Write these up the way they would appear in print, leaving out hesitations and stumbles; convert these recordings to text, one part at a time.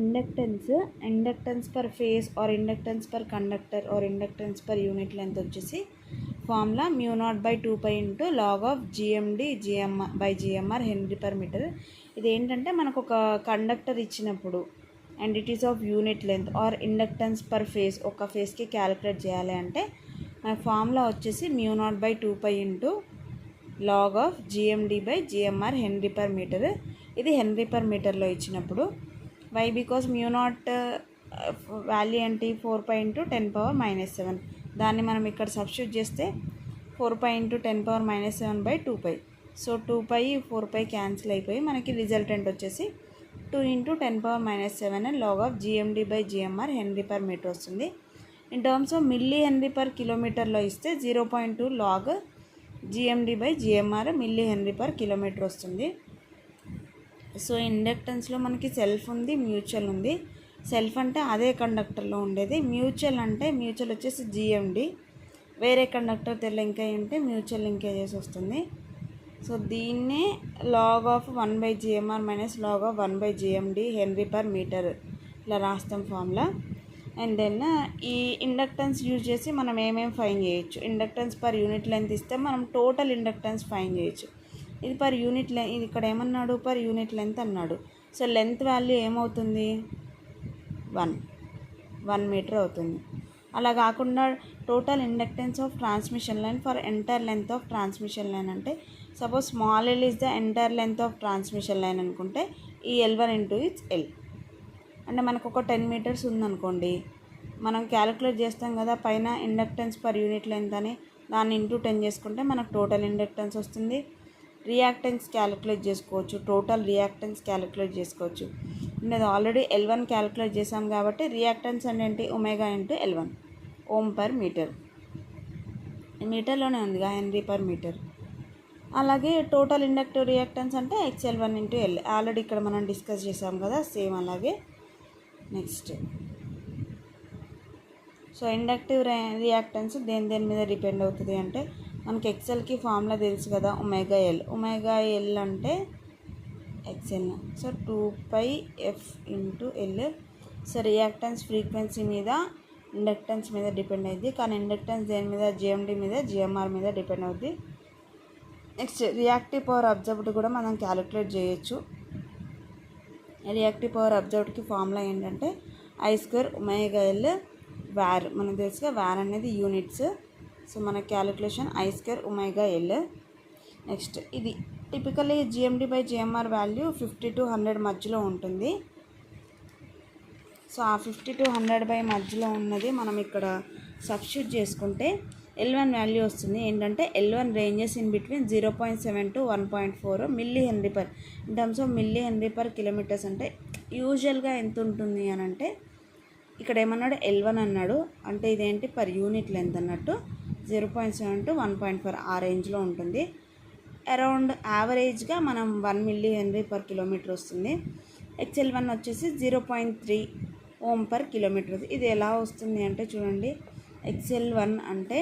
Inductance per phase or inductance per conductor or inductance per unit length వచ్చేసి formula μ0/2π × log of GMD/GMR henry per metre. ఇది ఏంటంటే మనకు ఒక conductor ఇచ్చినప్పుడు and it is of unit length or inductance per phase, ఒక ఫేజ్కి calculate చేయాలి అంటే మన ఫార్ములా వచ్చేసి μ0/2π × log of GMD/GMR henry per metre. ఇది హెన్రీ పర్ మీటర్లో ఇచ్చినప్పుడు వై బికాస్ μ0 వాల్యూ ఏంటి 4π × 10⁻⁻7. దాన్ని మనం ఇక్కడ సబ్స్టిట్యూట్ చేస్తే 4π × 10⁻⁻7/2π. సో 2π 4π క్యాన్సిల్ అయిపోయి మనకి రిజల్టెంట్ వచ్చేసి 2 × 10⁻⁻7 log of GMD/GMR henry per metre వస్తుంది. In terms of milli henry per కిలోమీటర్లో ఇస్తే 0.2 log GMD/GMR milli henry per kilometre వస్తుంది. సో ఇండక్టెన్స్లో మనకి సెల్ఫ్ ఉంది, మ్యూచువల్ ఉంది. సెల్ఫ్ అంటే అదే కండక్టర్లో ఉండేది, మ్యూచువల్ వచ్చేసి GMD, వేరే కండక్టర్ లింక్ అయి ఉంటే మ్యూచువల్ లింకేజెస్ వస్తుంది. సో దీన్నే log of 1/GMR - log of 1/GMD henry per metre ఇలా రాస్తాం ఫార్ములా. అండ్ దెన్ ఈ ఇండక్టెన్స్ యూజ్ చేసి మనం ఏమేమి ఫైన్ చేయొచ్చు. ఇండక్టెన్స్ పర్ యూనిట్ లెంత్ ఇస్తే మనం టోటల్ ఇండక్టెన్స్ ఫైన్ చేయొచ్చు. ఇది పర్ యూనిట్ లెంత్, ఇది ఇక్కడ ఏమన్నాడు పర్ యూనిట్ లెంత్ అన్నాడు. సో లెంత్ వాల్యూ ఏమవుతుంది 1 మీటర్ అవుతుంది. అలా కాకుండా total inductance of transmission line for entire length of transmission line అంటే suppose small L is the entire length of transmission line అనుకుంటే ఈ L1 × its L అంటే మనకు ఒక 10 మీటర్స్ ఉందనుకోండి, మనం క్యాలిక్యులేట్ చేస్తాం కదా పైన ఇండక్టెన్స్ పర్ యూనిట్ లెంత్ అని, దాన్ని ఇంటూ 10 చేసుకుంటే మనకు టోటల్ ఇండక్టెన్స్ వస్తుంది. రియాక్టెన్స్ క్యాలిక్యులేట్ చేసుకోవచ్చు, టోటల్ రియాక్టెన్స్ క్యాలిక్యులేట్ చేసుకోవచ్చు. అండ్ అది ఆల్రెడీ L1 క్యాలిక్యులేట్ చేసాం కాబట్టి రియాక్టెన్స్ అంటే ఏంటి omega × L1 ohm per metre, మీటర్లోనే ఉందిగా హెన్రీ పర్ మీటర్. అలాగే టోటల్ ఇండక్టివ్ రియాక్టెన్స్ అంటే XL1 × L ఆల్రెడీ ఇక్కడ మనం డిస్కస్ చేసాం కదా, సేమ్ అలాగే. నెక్స్ట్ సో ఇండక్టివ్ రియాక్టెన్స్ దేని మీద డిపెండ్ అవుతుంది అంటే మనకి ఎక్సెల్కి ఫార్ములా తెలుసు కదా, ఒమేగా ఎల్ అంటే XL. So 2πf × L. So reactance frequency మీద ఇండక్టెన్స్ మీద డిపెండ్ అయ్యింది, కానీ ఇండక్టెన్స్ దేని మీద GMD మీద GMR మీద డిపెండ్ అవుద్ది. నెక్స్ట్ రియాక్టివ్ పవర్ అబ్జర్వ్డ్ కూడా మనం క్యాలిక్యులేట్ చేయొచ్చు. రియాక్టివ్ పవర్ అబ్జర్వ్డ్కి ఫార్ములా ఏంటంటే I² ωL వార్, మనకు తెలుసుగా వార్ అనేది యూనిట్స్. సో మన క్యాలిక్యులేషన్ I² ωL. నెక్స్ట్ ఇది టిపికల్లీ GMD/GMR వాల్యూ 50 to 100 మధ్యలో ఉంటుంది. సో ఆ 50 to 100 మధ్యలో ఉన్నది మనం ఇక్కడ సబ్స్టిట్యూట్ చేసుకుంటే L1 వాల్యూ వస్తుంది. ఏంటంటే L1 ranges in between 0.7 to 1.4 milli henry per. In terms of milli henry per kilometres అంటే యూజువల్గా ఎంత ఉంటుంది అని అంటే ఇక్కడ ఏమన్నాడు L1 అన్నాడు, అంటే ఇదేంటి పర్ యూనిట్ లెంత్ అన్నట్టు 0.7 to 1.4 ఆ రేంజ్లో ఉంటుంది. అరౌండ్ యావరేజ్గా మనం 1 మిల్లీ హెన్రీ పర్ కిలోమీటర్ వస్తుంది. XL1 వచ్చేసి 0.3 ఓమ్ పర్ కిలోమీటర్. ఇది ఎలా వస్తుంది అంటే చూడండి, XL1 అంటే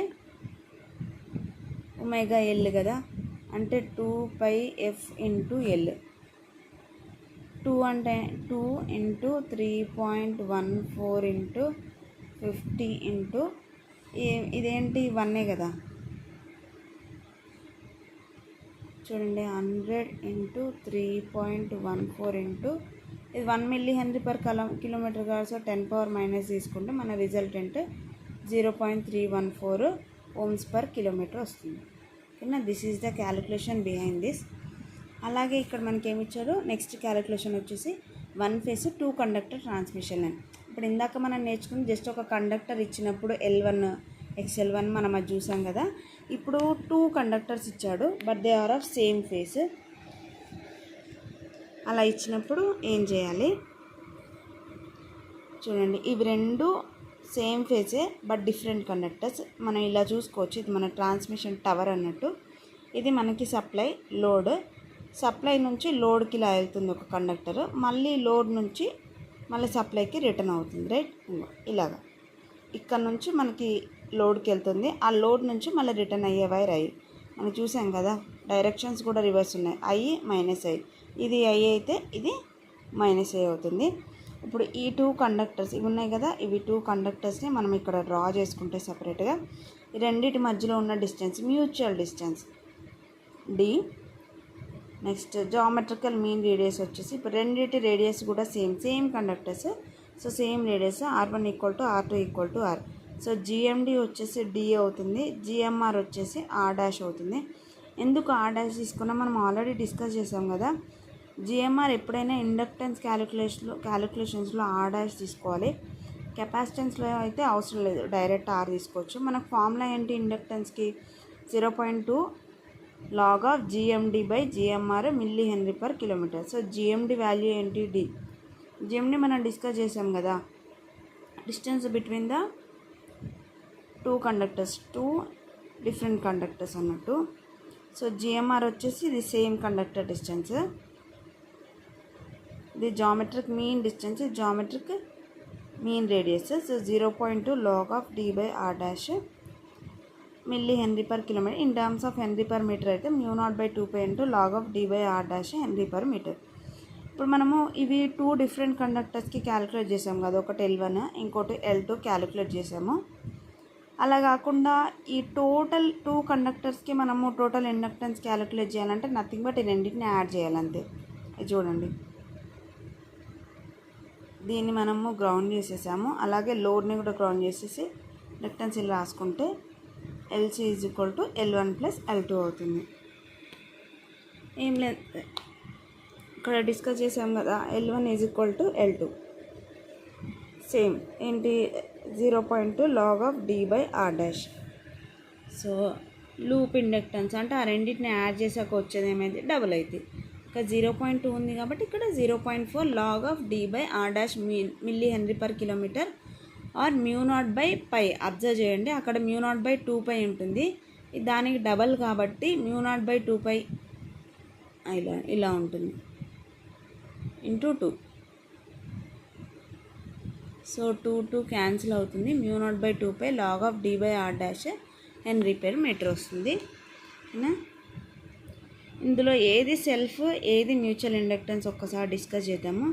ఒమేగా ఎల్ కదా, అంటే 2πf × L. 2 అంటే 2 × 3.14 × 50 ఇదేంటి 1 కదా, చూడండి 100 × 3.14 ఇది 1 మిల్లీ హెన్రీ పర్ కిలోమీటర్ కాదు. సో 10⁻⁻ తీసుకుంటే మన రిజల్టెంట్ 0.314 ఓమ్స్ పర్ కిలోమీటర్ వస్తుంది. ఓకేనా, this is the calculation behind this. అలాగే ఇక్కడ మనకి ఏమి ఇచ్చారు, నెక్స్ట్ క్యాలిక్యులేషన్ వచ్చేసి 1 ఫేజ్ 2 కండక్టర్ ట్రాన్స్మిషన్ లైన్. ఇప్పుడు ఇందాక మనం నేర్చుకుని జస్ట్ ఒక కండక్టర్ ఇచ్చినప్పుడు L1 XL1 మనం అది చూసాం కదా. ఇప్పుడు 2 కండక్టర్స్ ఇచ్చాడు, but they are of same phase. అలా ఇచ్చినప్పుడు ఏం చేయాలి చూడండి, ఇవి రెండు సేమ్ ఫేజే బట్ డిఫరెంట్ కండక్టర్స్. మనం ఇలా చూసుకోవచ్చు, ఇది మన ట్రాన్స్మిషన్ టవర్ అన్నట్టు. ఇది మనకి సప్లై లోడ్, సప్లై నుంచి లోడ్కి ఇలా వెళ్తుంది ఒక కండక్టర్, మళ్ళీ లోడ్ నుంచి మళ్ళీ సప్లైకి రిటర్న్ అవుతుంది, రైట్. ఇలాగా ఇక్కడ నుంచి మనకి లోడ్కి వెళ్తుంది, ఆ లోడ్ నుంచి మళ్ళీ రిటర్న్ అయ్యే వైర్ ఐ. మనం చూసాం కదా, డైరెక్షన్స్ కూడా రివర్స్ ఉన్నాయి, I - I. ఇది I అయితే ఇది -I అవుతుంది. ఇప్పుడు ఈ 2 కండక్టర్స్ ఇవి ఉన్నాయి కదా, ఇవి 2 కండక్టర్స్ని మనం ఇక్కడ డ్రా చేసుకుంటే సపరేట్గా ఈ రెండింటి మధ్యలో ఉన్న distance mutual distance D. Next geometrical mean radius వచ్చేసి ఇప్పుడు రెండింటి రేడియస్ కూడా same conductors, so same radius r1 equal to r2 equal to r. So GMD వచ్చేసి డి అవుతుంది, జిఎంఆర్ వచ్చేసి r డాష్ అవుతుంది. ఎందుకు r డాష్ తీసుకున్నా మనం ఆల్రెడీ డిస్కస్ చేసాం కదా. జిఎంఆర్ ఎప్పుడైనా ఇండక్టెన్స్ క్యాలిక్యులేషన్స్లో r డాష్ తీసుకోవాలి, కెపాసిటెన్స్లో అయితే అవసరం లేదు, డైరెక్ట్ r తీసుకోవచ్చు. మనకు ఫార్ములా ఏంటి ఇండక్టెన్స్కి 0.2 log of GMD by GMR milli henry per kilometre. So GMD value ఏంటి డి. జిఎండి మనం డిస్కస్ చేసాం కదా, distance between the 2 conductors, 2 different conductors అన్నట్టు. సో జిఎంఆర్ వచ్చేసి ఇది సేమ్ కండక్టర్ డిస్టెన్స్, ఇది geometric mean distance, geometric mean radius. So 0.2 log of d by r dash milli henry per kilometre. In terms of henry per metre అయితే μ0/2π into log of d by r dash henry per metre. ఇప్పుడు మనము ఇవి 2 different కండక్టర్స్కి calculate చేసాము కదా, ఒకటి L1 ఇంకోటి L2 calculate చేసాము. అలా కాకుండా ఈ టోటల్ 2 కండక్టర్స్కి మనము టోటల్ ఇండక్టెన్స్ క్యాలిక్యులేట్ చేయాలంటే నథింగ్ బట్ ఈ రెండింటిని యాడ్ చేయాలంతే. ఇది చూడండి, దీన్ని మనము గ్రౌండ్ చేసేసాము, అలాగే లోడ్ని కూడా గ్రౌండ్ చేసేసి ఇండక్టెన్స్ ఇలా రాసుకుంటే LC is equal to L1 plus L2 అవుతుంది. ఏం లేదు, ఇక్కడ డిస్కస్ చేసాం కదా, L1 is equal to L2 same ఏంటి 0.2 log of d by r dash. So loop inductance అంటే ఆ రెండింటిని యాడ్ చేసాక వచ్చేది ఏమైంది డబుల్ అవుతుంది. ఇక్కడ 0.2 ఉంది కాబట్టి ఇక్కడ 0.4 log of d by r dash milli henry per kilometre or μ0/π. Observe చేయండి, అక్కడ μ0/2π ఉంటుంది, దానికి డబల్ కాబట్టి μ0/2π ఇలా ఉంటుంది ఇంటూ 2. సో 2 క్యాన్సిల్ అవుతుంది, μ0/2π log of d by r dash henry per metre వస్తుంది. ఇందులో ఏది సెల్ఫ్ ఏది మ్యూచువల్ ఇండక్టెన్స్ ఒక్కసారి డిస్కస్ చేద్దాము.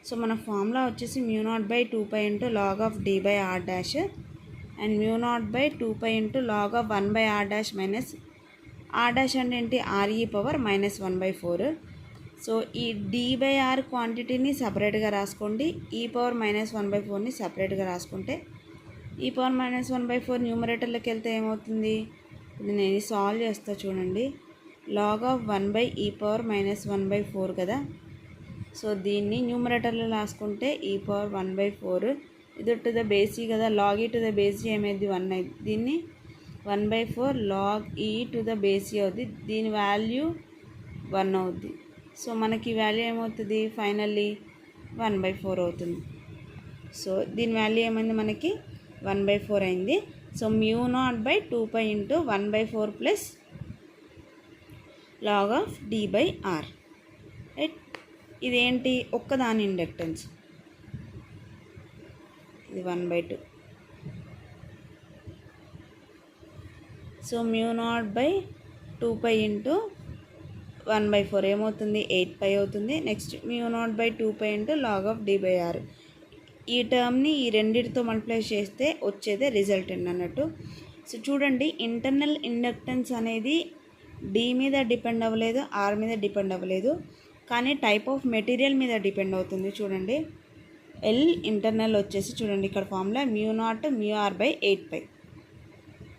సో మన ఫార్ములా వచ్చేసి μ0/2π into log of d by r dash అండ్ μ0/2π into log of 1/r dash minus r dash అంటే ఏంటి re⁻−1/4. సో ఈ d/r క్వాంటిటీని సపరేట్గా రాసుకోండి, e⁻−1/4ని సపరేట్గా రాసుకుంటే e⁻−1/4 న్యూమరేటర్లోకి వెళ్తే ఏమవుతుంది, ఇది నేను సాల్వ్ చేస్తా చూడండి. log of 1/e⁻−1/4 కదా, సో దీన్ని న్యూమరేటర్లో రాసుకుంటే e⁻1/4 ఇది టు ద బేస్ ఈ కదా, log e to the base ఈ ఏమైంది 1 అయింది, దీన్ని 1/4 log e to the base ఈ అవుద్ది, దీని వాల్యూ 1 అవుద్ది. సో మనకి వాల్యూ ఏమవుతుంది ఫైనల్లీ 1/4 అవుతుంది. సో దీని వాల్యూ ఏమైంది మనకి 1/4 అయింది. So μ0/2π into 1/4 plus log of d by r. Right, ఇదేంటి ఒక్కదాని ఇండక్టెన్స్, ఇది 1/2. సో μ0/2π ఇంటూ 1/4 ఏమవుతుంది 8π అవుతుంది. Next μ0/2π into log of d by r. ఈ టర్మ్ని ఈ రెండింటితో మల్టిప్లై చేస్తే వచ్చేదే రిజల్టెంట్ అన్నట్టు. సో చూడండి, ఇంటర్నల్ ఇండక్టెన్స్ అనేది డి మీద డిపెండ్ అవ్వలేదు, ఆర్ మీద డిపెండ్ అవ్వలేదు, కానీ టైప్ ఆఫ్ మెటీరియల్ మీద డిపెండ్ అవుతుంది. చూడండి, ఎల్ ఇంటర్నల్ వచ్చేసి చూడండి ఇక్కడ formula μ0 μr/8π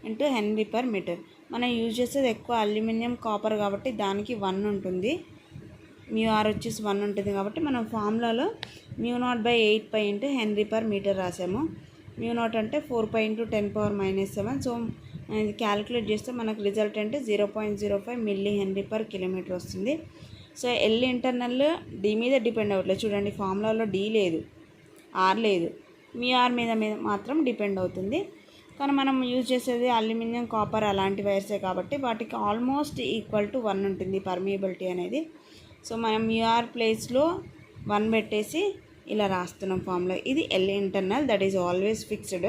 into henry per metre. మనం యూజ్ చేసేది ఎక్కువ అల్యూమినియం కాపర్ కాబట్టి దానికి 1 ఉంటుంది, μr వచ్చేసి 1 ఉంటుంది కాబట్టి మనం ఫార్ములాలో μ0/8π ఇంటూ హెన్రీ పర్ మీటర్ రాసాము. μ0 అంటే 4π ఇంటూ 10⁻−7. సో ఇది క్యాలిక్యులేట్ చేస్తే మనకు రిజల్ట్ అంటే 0.05 మిల్లీ హెన్రీ పర్ కిలోమీటర్ వస్తుంది. సో ఎల్ ఇంటర్నల్ డి మీద డిపెండ్ అవ్వట్లేదు, చూడండి ఫార్ములాలో డి లేదు, ఆర్ లేదు, μr మీద మాత్రం డిపెండ్ అవుతుంది. కానీ మనం యూజ్ చేసేది అల్యూమినియం కాపర్ అలాంటి వైర్సే కాబట్టి వాటికి ఆల్మోస్ట్ ఈక్వల్ టు 1 ఉంటుంది పర్మియబిలిటీ అనేది. సో మనం μr ప్లేస్లో 1 పెట్టేసి ఇలా రాస్తున్నాం ఫార్ములా. ఇది L internal, that is always fixed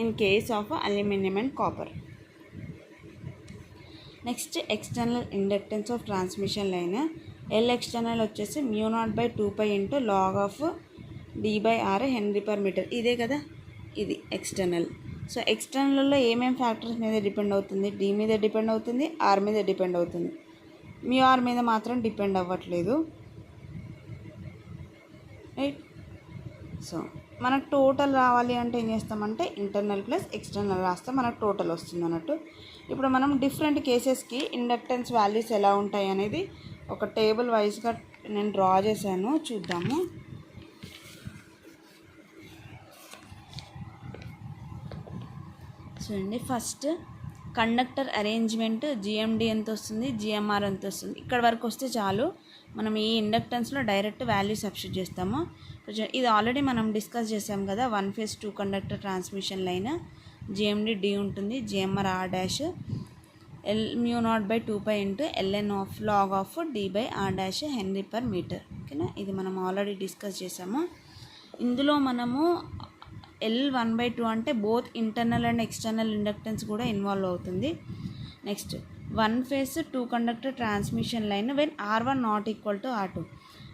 in case of aluminium and copper. Next external inductance of transmission line. L external వచ్చేసి μ0/2π into log of D/R henry per metre. ఇదే కదా, ఇది ఎక్స్టర్నల్. సో ఎక్స్టర్నల్లో ఏమేమి ఫ్యాక్టర్స్ మీద depend అవుతుంది? D మీద depend అవుతుంది, R మీద డిపెండ్ అవుతుంది. μr మీద మాత్రం డిపెండ్ అవ్వట్లేదు, రైట్. సో మనకు టోటల్ రావాలి అంటే ఏం చేస్తామంటే ఇంటర్నల్ ప్లస్ ఎక్స్టర్నల్ రాస్తే మనకు టోటల్ వస్తుంది అన్నట్టు. ఇప్పుడు మనం డిఫరెంట్ కేసెస్కి ఇండక్టెన్స్ వాల్యూస్ ఎలా ఉంటాయి అనేది ఒక టేబుల్ వైజ్గా నేను డ్రా చేశాను, చూద్దాము. చూడండి, ఫస్ట్ కండక్టర్ అరేంజ్మెంట్ జిఎండి ఎంత వస్తుంది, జిఎంఆర్ ఎంత వస్తుంది, ఇక్కడ వరకు వస్తే చాలు. మనం ఈ ఇండక్టెన్స్లో డైరెక్ట్ వాల్యూ సబ్స్టిట్యూట్ చేస్తాము. ఇది ఆల్రెడీ మనం డిస్కస్ చేసాం కదా, 1 phase 2 conductor transmission line, GMD D ఉంటుంది, GMR R dash, μ0/2π into ln of log of D/R dash henry per metre. ఓకేనా, ఇది మనం ఆల్రెడీ డిస్కస్ చేసాము. ఇందులో మనము L1/2 అంటే both internal and external inductance కూడా ఇన్వాల్వ్ అవుతుంది. Next 1 phase 2 conductor transmission line when R1 not equal to R2.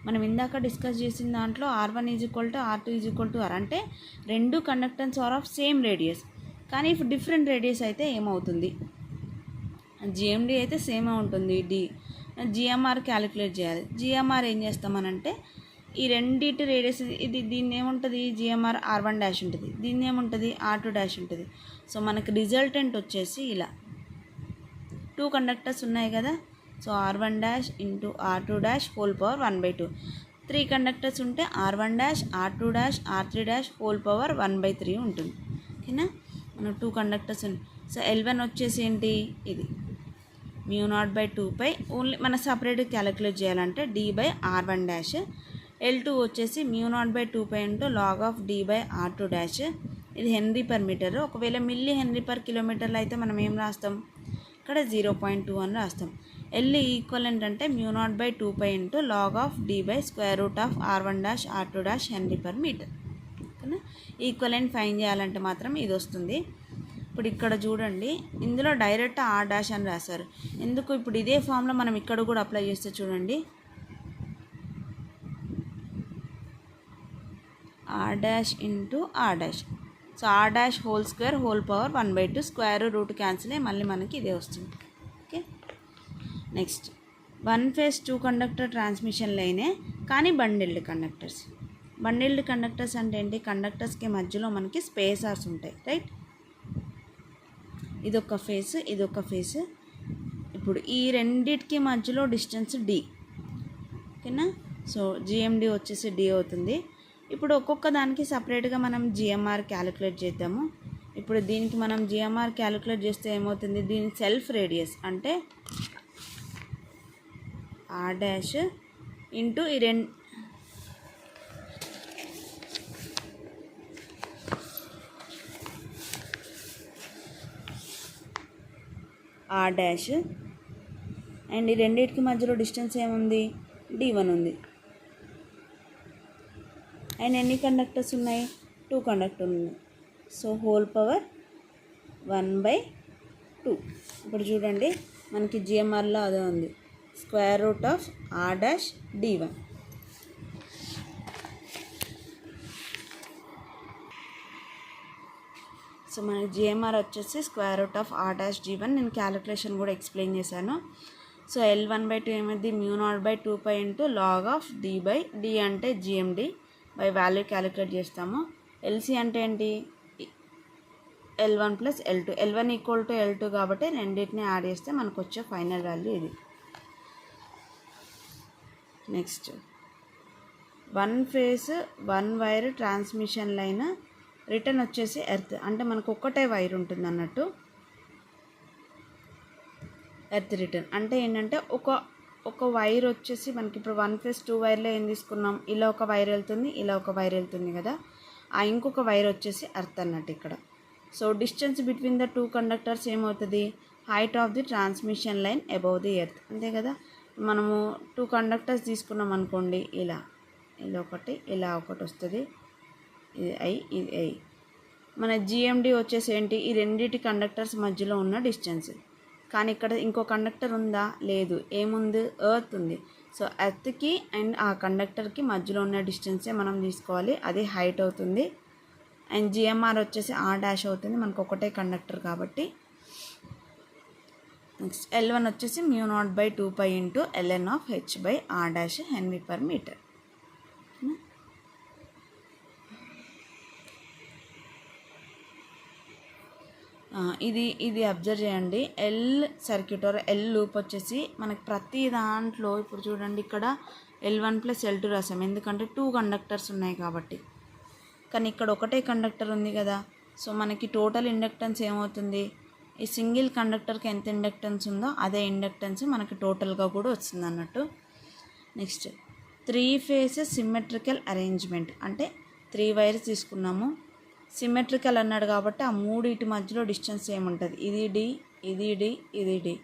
మనం ఇందాక డిస్కస్ చేసిన దాంట్లో R1 is equal to R2 is equal to R అంటే రెండు conductance are of same radius. కానీ ఇఫ్ డిఫరెంట్ రేడియస్ అయితే ఏమవుతుంది? జిఎండి అయితే సేమే ఉంటుంది, జిఎంఆర్ క్యాలిక్యులేట్ చేయాలి. జిఎంఆర్ ఏం చేస్తామనంటే ఈ రెండింటి రేడియస్, ఇది దీన్ని ఏముంటుంది, జిఎంఆర్ R1 డాష్ ఉంటుంది, దీన్ని ఏముంటుంది R2 డాష్ ఉంటుంది. సో మనకి రిజల్టెంట్ వచ్చేసి ఇలా 2 కండక్టర్స్ ఉన్నాయి కదా, so R1 dash into R2 dash whole power 1/2. 3 conductors ఉంటే R1 dash R2 dash R3 dash whole power 1/3 ఉంటుంది. ఓకేనా, మనం 2 కండక్టర్స్ ఉన్నాయి. సో L1 వచ్చేసి ఏంటి, ఇది μ0/2π. ఓన్లీ మన సపరేట్ క్యాలిక్యులేట్ చేయాలంటే D/R1 డాష్. L2 వచ్చేసి μ0/2π into log of D/R2 dash. ఇది హెన్రీ పర్ మీటర్. ఒకవేళ మిల్లీ హెన్రీ పర్ కిలోమీటర్లో అయితే మనం ఏం రాస్తాం, ఇక్కడ 0.2 అని రాస్తాం. L ఈక్వలెంట్ అంటే μ0/2π into log of D/√R1 dash R2 dash henry per metre. ఓకేనా, ఈక్వలెంట్ ఫైండ్ చేయాలంటే మాత్రం ఇది వస్తుంది. ఇప్పుడు ఇక్కడ చూడండి, ఇందులో డైరెక్ట్ R డాష్ అని రాశారు. ఎందుకు, ఇప్పుడు ఇదే ఫామ్లో మనం ఇక్కడ కూడా అప్లై చేస్తే చూడండి, R dash into R dash. So R dash whole square whole power 1/2, square root cancel అయ్యి మళ్ళీ మనకి ఇదే వస్తుంది. Okay, next 1 phase 2 conductor transmission లైనే కానీ బండిల్డ్ కండక్టర్స్. బండిల్డ్ కండక్టర్స్ అంటే ఏంటి, కండక్టర్స్కి మధ్యలో మనకి స్పేసర్స్ ఉంటాయి, రైట్. ఇదొక ఫేస్, ఇదొక ఫేస్. ఇప్పుడు ఈ రెండిటికి మధ్యలో డిస్టెన్స్ D. ఓకేనా, సో జిఎండి వచ్చేసి D అవుతుంది. ఇప్పుడు ఒక్కొక్క దానికి సపరేట్గా మనం జిఎంఆర్ క్యాలిక్యులేట్ చేద్దాము. ఇప్పుడు దీనికి మనం జిఎంఆర్ క్యాలిక్యులేట్ చేస్తే ఏమవుతుంది, దీని సెల్ఫ్ రేడియస్ అంటే R డాష్ ఇంటూ ఈ R డాష్ అండ్ ఈ రెండింటికి మధ్యలో డిస్టెన్స్ ఏముంది, D1 ఉంది. అండ్ ఎన్ని కండక్టర్స్ ఉన్నాయి, 2 కండక్టర్ ఉన్నాయి. So whole power 1/2. ఇప్పుడు చూడండి, మనకి జిఎంఆర్లో అదే ఉంది, square root of R dash D1. So మనకి జిఎంఆర్ వచ్చేసి square root of R dash D1. నేను క్యాలిక్యులేషన్ కూడా ఎక్స్ప్లెయిన్ చేశాను. సో L1/2 ఏమైంది, μ0/2π ఇంటూ లాగ్ ఆఫ్ D/D అంటే జిఎండి బై వాల్యూ క్యాలిక్యులేట్ చేస్తాము. ఎల్సి అంటే ఏంటి, L1 plus L2. L1 equal to L2 కాబట్టి రెండింటిని యాడ్ చేస్తే మనకు వచ్చే ఫైనల్ వాల్యూ ఇది. Next 1 phase 1 wire transmission line, return వచ్చేసి ఎర్త్. అంటే మనకు ఒక్కటే వైర్ ఉంటుంది అన్నట్టు, ఎర్త్ రిటర్న్ అంటే ఏంటంటే ఒక వైర్ వచ్చేసి మనకి ఇప్పుడు 1 phase 2 వైర్లో ఏం తీసుకున్నాం, ఇలా ఒక వైర్ వెళ్తుంది, ఇలా ఒక వైర్ వెళ్తుంది కదా, ఆ ఇంకొక వైర్ వచ్చేసి ఎర్త్ అన్నట్టు ఇక్కడ. So distance between the 2 conductors ఏమవుతుంది, height of the transmission line above the earth. అంతే కదా, మనము 2 కండక్టర్స్ తీసుకున్నాం అనుకోండి, ఇలా ఒకటి ఇలా ఒకటి వస్తుంది, ఇది ఐ ఇది ఐ. మన జిఎండి వచ్చేసి ఏంటి, ఈ రెండింటి కండక్టర్స్ మధ్యలో ఉన్న డిస్టెన్స్. కానీ ఇక్కడ ఇంకో కండక్టర్ ఉందా, లేదు. ఏముంది, ఎర్త్ ఉంది. సో ఎర్త్కి అండ్ ఆ కండక్టర్కి మధ్యలో ఉన్న డిస్టెన్సే మనం తీసుకోవాలి, అది హైట్ అవుతుంది. అండ్ జిఎంఆర్ వచ్చేసి ఆర్ డాష్ అవుతుంది, మనకు ఒకటే కండక్టర్ కాబట్టి. నెక్స్ట్ L1 వచ్చేసి μ0/2π into ln of h/r dash henry per metre. ఇది అబ్జర్వ్ చేయండి. L circuit R L loop వచ్చేసి మనకి ప్రతి దాంట్లో ఇప్పుడు చూడండి, ఇక్కడ L1 + L2 రాసాం, ఎందుకంటే 2 కండక్టర్స్ ఉన్నాయి కాబట్టి. కానీ ఇక్కడ ఒకటే కండక్టర్ ఉంది కదా, సో మనకి టోటల్ ఇండక్టెన్స్ ఏమవుతుంది, ఈ సింగిల్ కండక్టర్కి ఎంత ఇండక్టెన్స్ ఉందో అదే ఇండక్టెన్స్ మనకి టోటల్గా కూడా వస్తుంది అన్నట్టు. నెక్స్ట్ 3 ఫేసెస్ సిమెట్రికల్ అరేంజ్మెంట్, అంటే 3 వైర్స్ తీసుకున్నాము, సిమెట్రికల్ అన్నాడు కాబట్టి ఆ 3 ఇటు మధ్యలో డిస్టెన్స్ ఏముంటుంది, ఇది డి, ఇది డి, ఇది డి,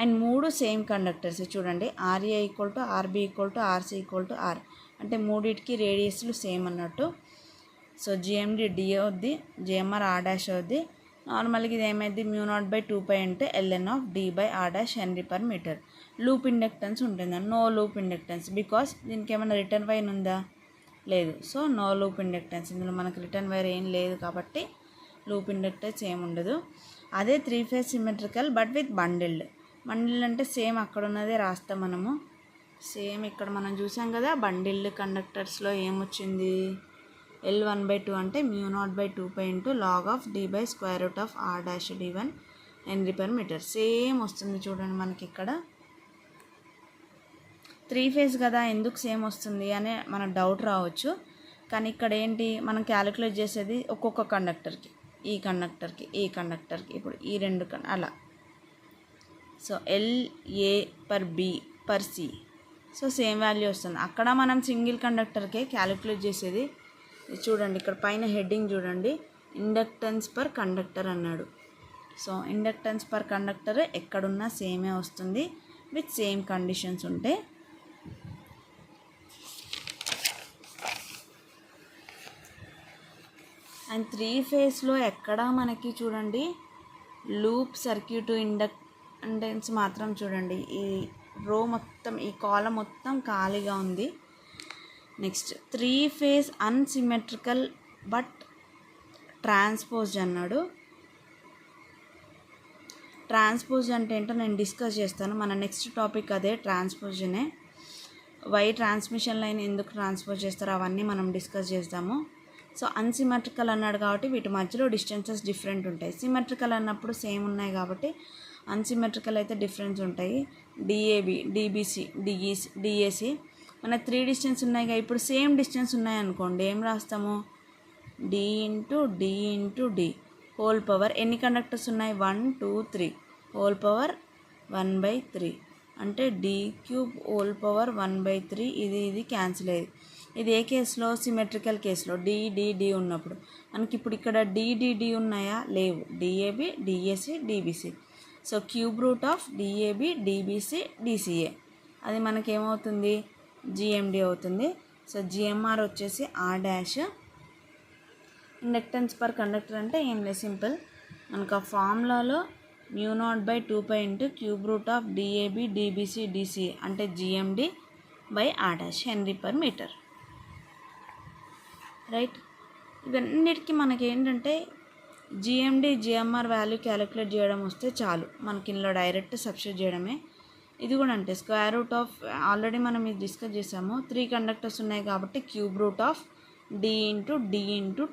అండ్ 3 సేమ్ కండక్టర్స్ చూడండి, R A equal to R B equal to R C equal to R, అంటే 3కి రేడియస్లు సేమ్ అన్నట్టు. సో జిఎండి డి అవుద్ది, జిఎంఆర్ ఆర్ డాష్ అవుద్ది. నార్మల్గా ఇది ఏమైంది, μ0/2π into ln of d/r dash henry per metre. Loop inductance ఉంటుంది, నో లూప్ ఇండక్టెన్స్, బికాస్ దీనికి ఏమైనా రిటర్న్ వైర్ ఉందా, లేదు. సో నో లూప్ ఇండక్టెన్స్, ఇందులో మనకు రిటర్న్ వైర్ ఏం లేదు కాబట్టి లూప్ ఇండక్టెన్స్ ఏమి ఉండదు. అదే 3 phase symmetrical but with bundled. Bundled అంటే సేమ్ అక్కడ ఉన్నదే రాస్తాం మనము, సేమ్ ఇక్కడ మనం చూసాం కదా, బండిల్డ్ కండక్టర్స్లో ఏమొచ్చింది, L1/2 అంటే μ0/2π into log of d/√r dash d1 henry per metre. Same వస్తుంది చూడండి మనకి ఇక్కడ. 3 ఫేజ్ కదా, ఎందుకు సేమ్ వస్తుంది అనే మనకు డౌట్ రావచ్చు, కానీ ఇక్కడ ఏంటి మనం క్యాలిక్యులేట్ చేసేది ఒక్కొక్క కండక్టర్కి, ఈ కండక్టర్కి, ఈ కండక్టర్కి, ఇప్పుడు ఈ 2 అలా. So LA per B per C, so same value వస్తుంది. అక్కడ మనం సింగిల్ కండక్టర్కే క్యాలిక్యులేట్ చేసేది. చూడండి ఇక్కడ పైన హెడ్డింగ్ చూడండి, ఇండక్టెన్స్ పర్ కండక్టర్ అన్నాడు. సో ఇండక్టెన్స్ పర్ కండక్టర్ ఎక్కడున్నా సేమే వస్తుంది విత్ సేమ్ కండిషన్స్ ఉంటే. అండ్ 3 ఫేజ్లో ఎక్కడ మనకి చూడండి లూప్ సర్క్యూట్ ఇండక్టెన్స్ మాత్రం చూడండి, ఈ రో మొత్తం, ఈ కాలం మొత్తం ఖాళీగా ఉంది. Next 3 phase unsymmetrical but transposed అన్నాడు. ట్రాన్స్పోజ్ అంటే ఏంటో నేను డిస్కస్ చేస్తాను, మన నెక్స్ట్ టాపిక్ అదే ట్రాన్స్పోజనే. వై ట్రాన్స్మిషన్ లైన్ ఎందుకు ట్రాన్స్పోజ్ చేస్తారో అవన్నీ మనం డిస్కస్ చేద్దాము. సో అన్సిమెట్రికల్ అన్నాడు కాబట్టి వీటి మధ్యలో డిస్టెన్సెస్ డిఫరెంట్ ఉంటాయి, సిమెట్రికల్ అన్నప్పుడు సేమ్ ఉన్నాయి కాబట్టి అన్సిమెట్రికల్ అయితే డిఫరెన్స్ ఉంటాయి. డిఏబి, డిబిసి, డిఏసి మన 3 డిస్టెన్స్ ఉన్నాయిగా, ఇప్పుడు సేమ్ డిస్టెన్స్ ఉన్నాయనుకోండి ఏం రాస్తాము, D into D whole power, ఎన్ని కండక్టర్స్ ఉన్నాయి, 1 2 3 హోల్ పవర్ 1/3, అంటే d³ హోల్ పవర్ 1/3. ఇది క్యాన్సిల్ అయ్యేది. ఇది ఏ కేసులో, సిమెట్రికల్ కేసులో, డి ఉన్నప్పుడు. మనకి ఇప్పుడు ఇక్కడ డి ఉన్నాయా, లేవు, DAB, DAC, DBC. So cube root of DAB, DBC, DCA, అది మనకేమవుతుంది, జిఎండి అవుతుంది. సో జిఎంఆర్ వచ్చేసి R dash. Inductance per conductor అంటే ఏం లేదు, సింపుల్, మనకు ఆ ఫార్ములాలో μ0/2π into cube root of DAB, DBC, DCA, అంటే GMD R dash henry per metre, right. ఇవన్నిటికీ మనకి ఏంటంటే జిఎండి, జిఎంఆర్ వాల్యూ క్యాలిక్యులేట్ చేయడం వస్తే చాలు, మనకి ఇందులో డైరెక్ట్ సబ్స్టిట్యూట్ చేయడమే. ఇది కూడా అంటే స్క్వేర్ రూట్ ఆఫ్, ఆల్రెడీ మనం ఇది డిస్కస్ చేసాము, 3 కండక్టర్స్ ఉన్నాయి కాబట్టి cube root of D into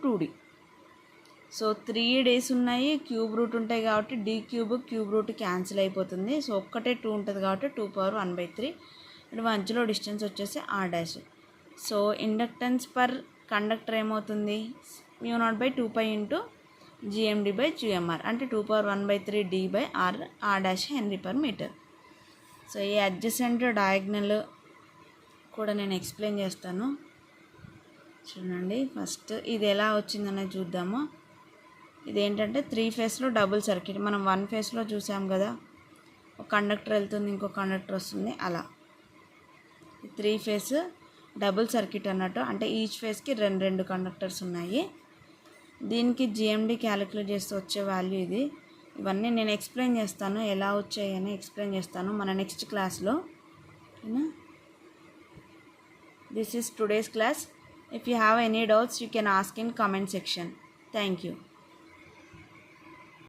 2d. So 3 D's ఉన్నాయి, క్యూబ్ రూట్ ఉంటాయి కాబట్టి క్యూబ్ రూట్ క్యాన్సిల్ అయిపోతుంది. సో ఒక్కటే 2 ఉంటుంది కాబట్టి 2^1/3. ఇటు మధ్యలో డిస్టెన్స్ వచ్చేసి R dash. So inductance per conductor ఏమవుతుంది, μ0/2π ఇంటూ GMD/GMR, అంటే 2^1/3 d/r dash henry per metre. So ఈ అడ్జసెంట్ డయాగ్నల్ కూడా నేను ఎక్స్ప్లెయిన్ చేస్తాను చూడండి. ఫస్ట్ ఇది ఎలా వచ్చిందనేది చూద్దాము. ఇదేంటంటే 3 ఫేజ్లో డబుల్ సర్క్యూట్, మనం 1 ఫేజ్లో చూసాం కదా, ఒక కండక్టర్ వెళ్తుంది ఇంకో కండక్టర్ వస్తుంది, అలా 3 ఫేజ్ డబుల్ సర్క్యూట్ అన్నట్టు, అంటే ఈచ్ ఫేజ్కి 2 కండక్టర్స్ ఉన్నాయి. దీనికి జిఎండి క్యాలిక్యులేట్ చేస్తే వచ్చే వాల్యూ ఇది. ఇవన్నీ నేను ఎక్స్ప్లెయిన్ చేస్తాను, ఎలా వచ్చాయని ఎక్స్ప్లెయిన్ చేస్తాను మన నెక్స్ట్ క్లాస్లో, ఓకేనా. This is today's class. If you have any doubts, you can ask in comment section. Thank you.